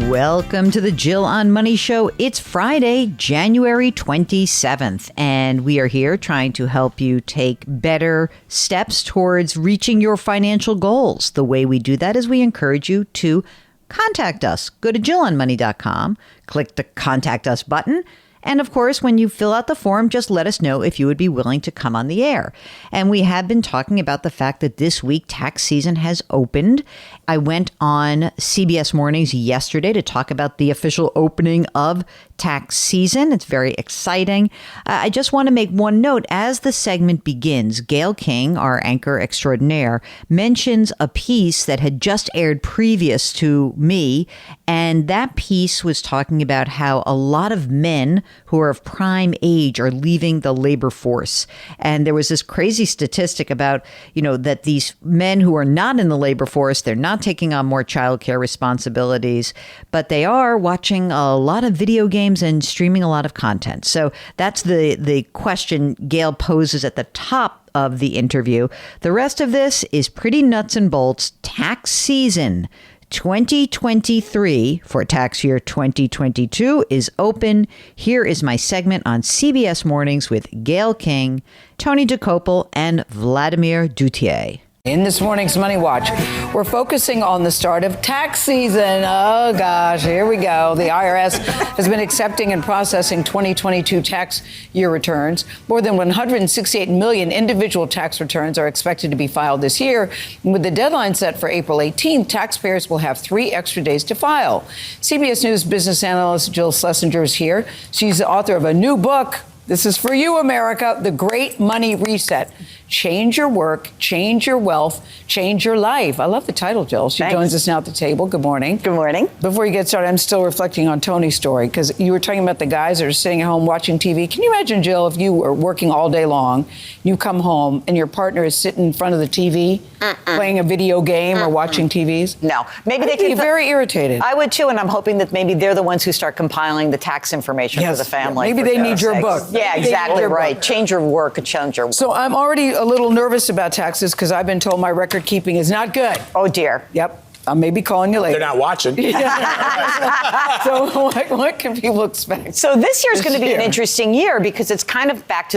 Welcome to the Jill on Money Show. It's Friday, January 27th, and we are here trying to help you take better steps towards reaching your financial goals. The way we do that is we encourage you to contact us. Go to JillOnMoney.com, click the Contact Us button, and of course, when you fill out the form, just let us know if you would be willing to come on the air. And we have been talking about the fact that this week tax season has opened. I went on CBS Mornings yesterday to talk about the official opening of tax season. It's very exciting. I just want to make one note. As the segment begins, Gayle King, our anchor extraordinaire, mentions a piece that had just aired previous to me. And that piece was talking about how a lot of men who are of prime age are leaving the labor force. And there was this crazy statistic about, that these men who are not in the labor force, they're not taking on more childcare responsibilities, but they are watching a lot of video games and streaming a lot of content. So that's the question Gayle poses at the top of the interview. The rest of this is pretty nuts and bolts. Tax season 2023 for tax year 2022 is open. Here is my segment on CBS Mornings with Gayle King, Tony Dokoupil, and Vladimir Duthiers. In this morning's Money Watch, we're focusing on the start of tax season. Oh, gosh, here we go. The IRS has been accepting and processing 2022 tax year returns. More than 168 million individual tax returns are expected to be filed this year. And with the deadline set for April 18th, taxpayers will have 3 extra days to file. CBS News business analyst Jill Schlesinger is here. She's the author of a new book. This is for you, America, The Great Money Reset. Change your work, change your wealth, change your life. I love the title, Jill. She joins us now at the table. Good morning. Good morning. Before you get started, I'm still reflecting on Tony's story because you were talking about the guys that are sitting at home watching TV. Can you imagine, Jill, if you were working all day long, you come home and your partner is sitting in front of the TV playing a video game or watching TVs? No. Maybe they could be very irritated. I would too, and I'm hoping that maybe they're the ones who start compiling the tax information for the family. Maybe they need your book. Yeah, exactly right. Change your work, change your work. So I'm already a little nervous about taxes because I've been told my record keeping is not good. Oh, dear. Yep. I may be calling you later. They're not watching. So what can people expect? So this year's going to be an interesting year because it's kind of back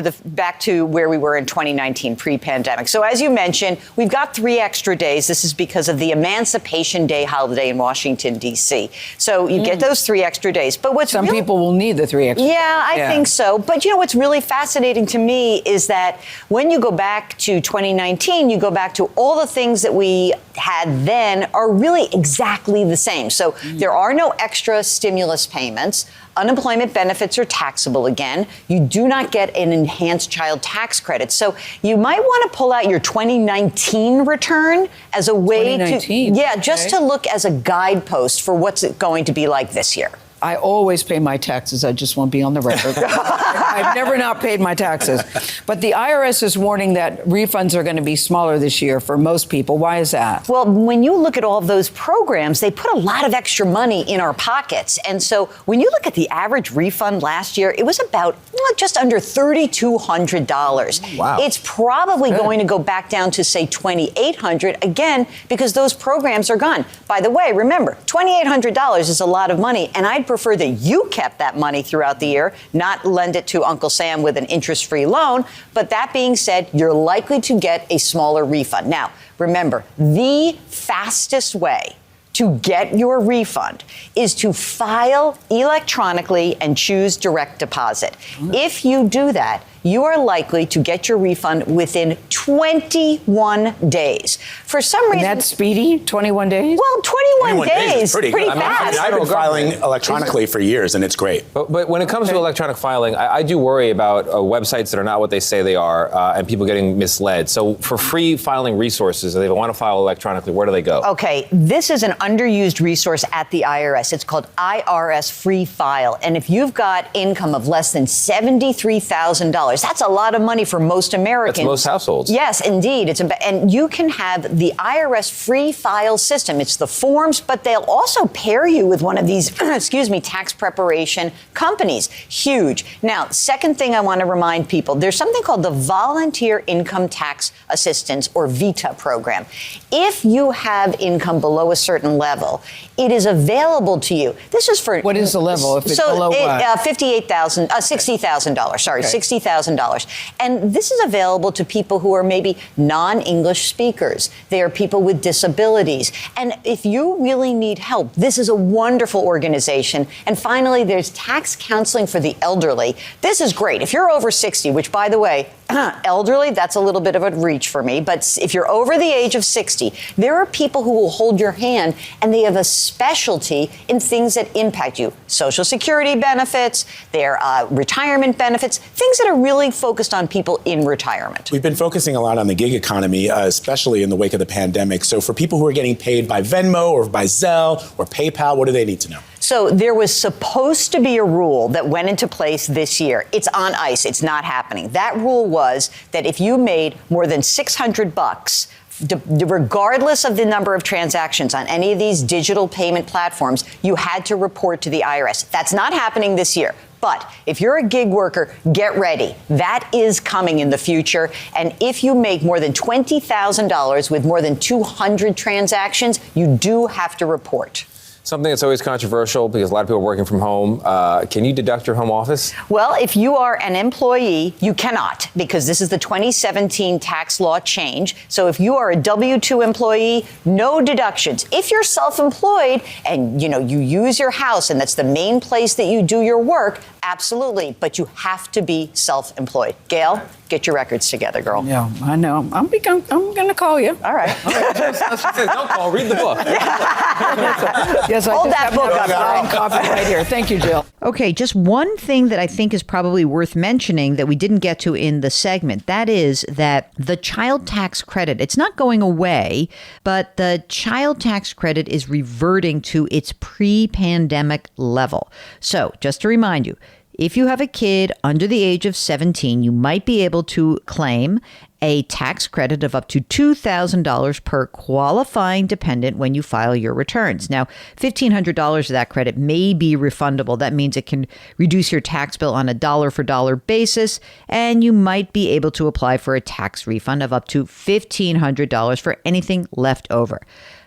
to where we were in 2019 pre-pandemic. So as you mentioned, we've got 3 extra days. This is because of the Emancipation Day holiday in Washington, D.C. So you get those 3 extra days. But some people will need the 3 extra days. Yeah, I think so. But what's really fascinating to me is that when you go back to 2019, you go back to all the things that we had then are really exactly the same. So there are no extra stimulus payments. Unemployment benefits are taxable again. You do not get an enhanced child tax credit. So you might want to pull out your 2019 return as a way to look as a guidepost for what's it going to be like this year. I always pay my taxes. I just won't be on the record. I've never not paid my taxes. But the IRS is warning that refunds are going to be smaller this year for most people. Why is that? Well, when you look at all of those programs, they put a lot of extra money in our pockets. And so when you look at the average refund last year, it was about just under $3,200. Wow. It's probably going to go back down to, say, $2,800 again, because those programs are gone. By the way, remember, $2,800 is a lot of money, and I'd prefer that you kept that money throughout the year, not lend it to Uncle Sam with an interest-free loan. But that being said, you're likely to get a smaller refund. Now, remember, the fastest way to get your refund is to file electronically and choose direct deposit. If you do that, you are likely to get your refund within 21 days. For some reason... And that's speedy? 21 days? Well, 21 days is pretty fast. I've been filing electronically for years, and it's great. But when it comes to electronic filing, I do worry about websites that are not what they say they are and people getting misled. So for free filing resources, if they want to file electronically, where do they go? Okay, this is an underused resource at the IRS. It's called IRS Free File. And if you've got income of less than $73,000, $50. That's a lot of money for most Americans. That's most households. Yes, indeed. And you can have the IRS free file system. It's the forms, but they'll also pair you with one of these, tax preparation companies. Huge. Now, second thing I want to remind people, there's something called the Volunteer Income Tax Assistance, or VITA program. If you have income below a certain level, it is available to you. This is for... What is the level if it's below what? $60,000. Sorry, okay. $60,000. And this is available to people who are maybe non-English speakers. They are people with disabilities. And if you really need help, this is a wonderful organization. And finally, there's tax counseling for the elderly. This is great. If you're over 60, which, by the way, elderly, that's a little bit of a reach for me. But if you're over the age of 60, there are people who will hold your hand, and they have a specialty in things that impact you. Social Security benefits, their retirement benefits, things that are really focused on people in retirement. We've been focusing a lot on the gig economy, especially in the wake of the pandemic. So for people who are getting paid by Venmo or by Zelle or PayPal, what do they need to know? So there was supposed to be a rule that went into place this year. It's on ice. It's not happening. That rule was that if you made more than $600, regardless of the number of transactions on any of these digital payment platforms, you had to report to the IRS. That's not happening this year. But if you're a gig worker, get ready. That is coming in the future. And if you make more than $20,000 with more than 200 transactions, you do have to report. Something that's always controversial because a lot of people are working from home. Can you deduct your home office? Well, if you are an employee, you cannot, because this is the 2017 tax law change. So if you are a W-2 employee, no deductions. If you're self-employed and, you use your house and that's the main place that you do your work, absolutely. But you have to be self-employed. Gail, get your records together, girl. Yeah, I know. I'm going to call you. All right. She says, don't call, read the book. Yes, I Hold just that have book my up, signed girl. copy right here. Thank you, Jill. Okay, just one thing that I think is probably worth mentioning that we didn't get to in the segment. That is that the child tax credit, it's not going away, but the child tax credit is reverting to its pre-pandemic level. So just to remind you, if you have a kid under the age of 17, you might be able to claim a tax credit of up to $2,000 per qualifying dependent when you file your returns. Now, $1,500 of that credit may be refundable. That means it can reduce your tax bill on a dollar-for-dollar basis, and you might be able to apply for a tax refund of up to $1,500 for anything left over.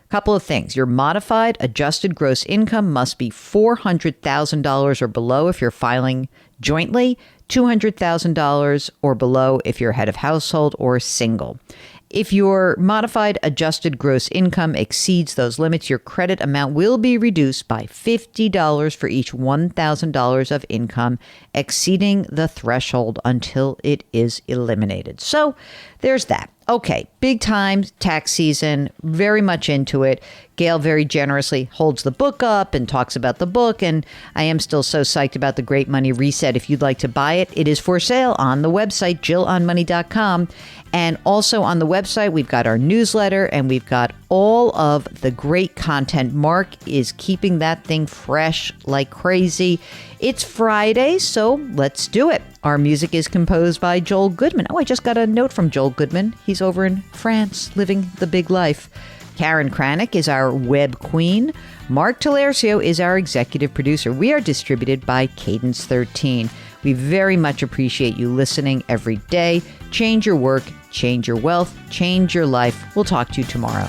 Couple of things. Your modified adjusted gross income must be $400,000 or below if you're filing jointly, $200,000 or below if you're head of household or single. If your modified adjusted gross income exceeds those limits, your credit amount will be reduced by $50 for each $1,000 of income exceeding the threshold until it is eliminated. So there's that. Okay, big time tax season, very much into it. Gail very generously holds the book up and talks about the book, and I am still so psyched about the Great Money Reset. If you'd like to buy it, it is for sale on the website, JillOnMoney.com. And also on the website, we've got our newsletter and we've got all of the great content. Mark is keeping that thing fresh like crazy. It's Friday, so let's do it. Our music is composed by Joel Goodman. Oh, I just got a note from Joel Goodman. He's over in France living the big life. Karen Kranick is our web queen. Mark Talercio is our executive producer. We are distributed by Cadence 13. We very much appreciate you listening every day. Change your work, change your wealth, change your life. We'll talk to you tomorrow.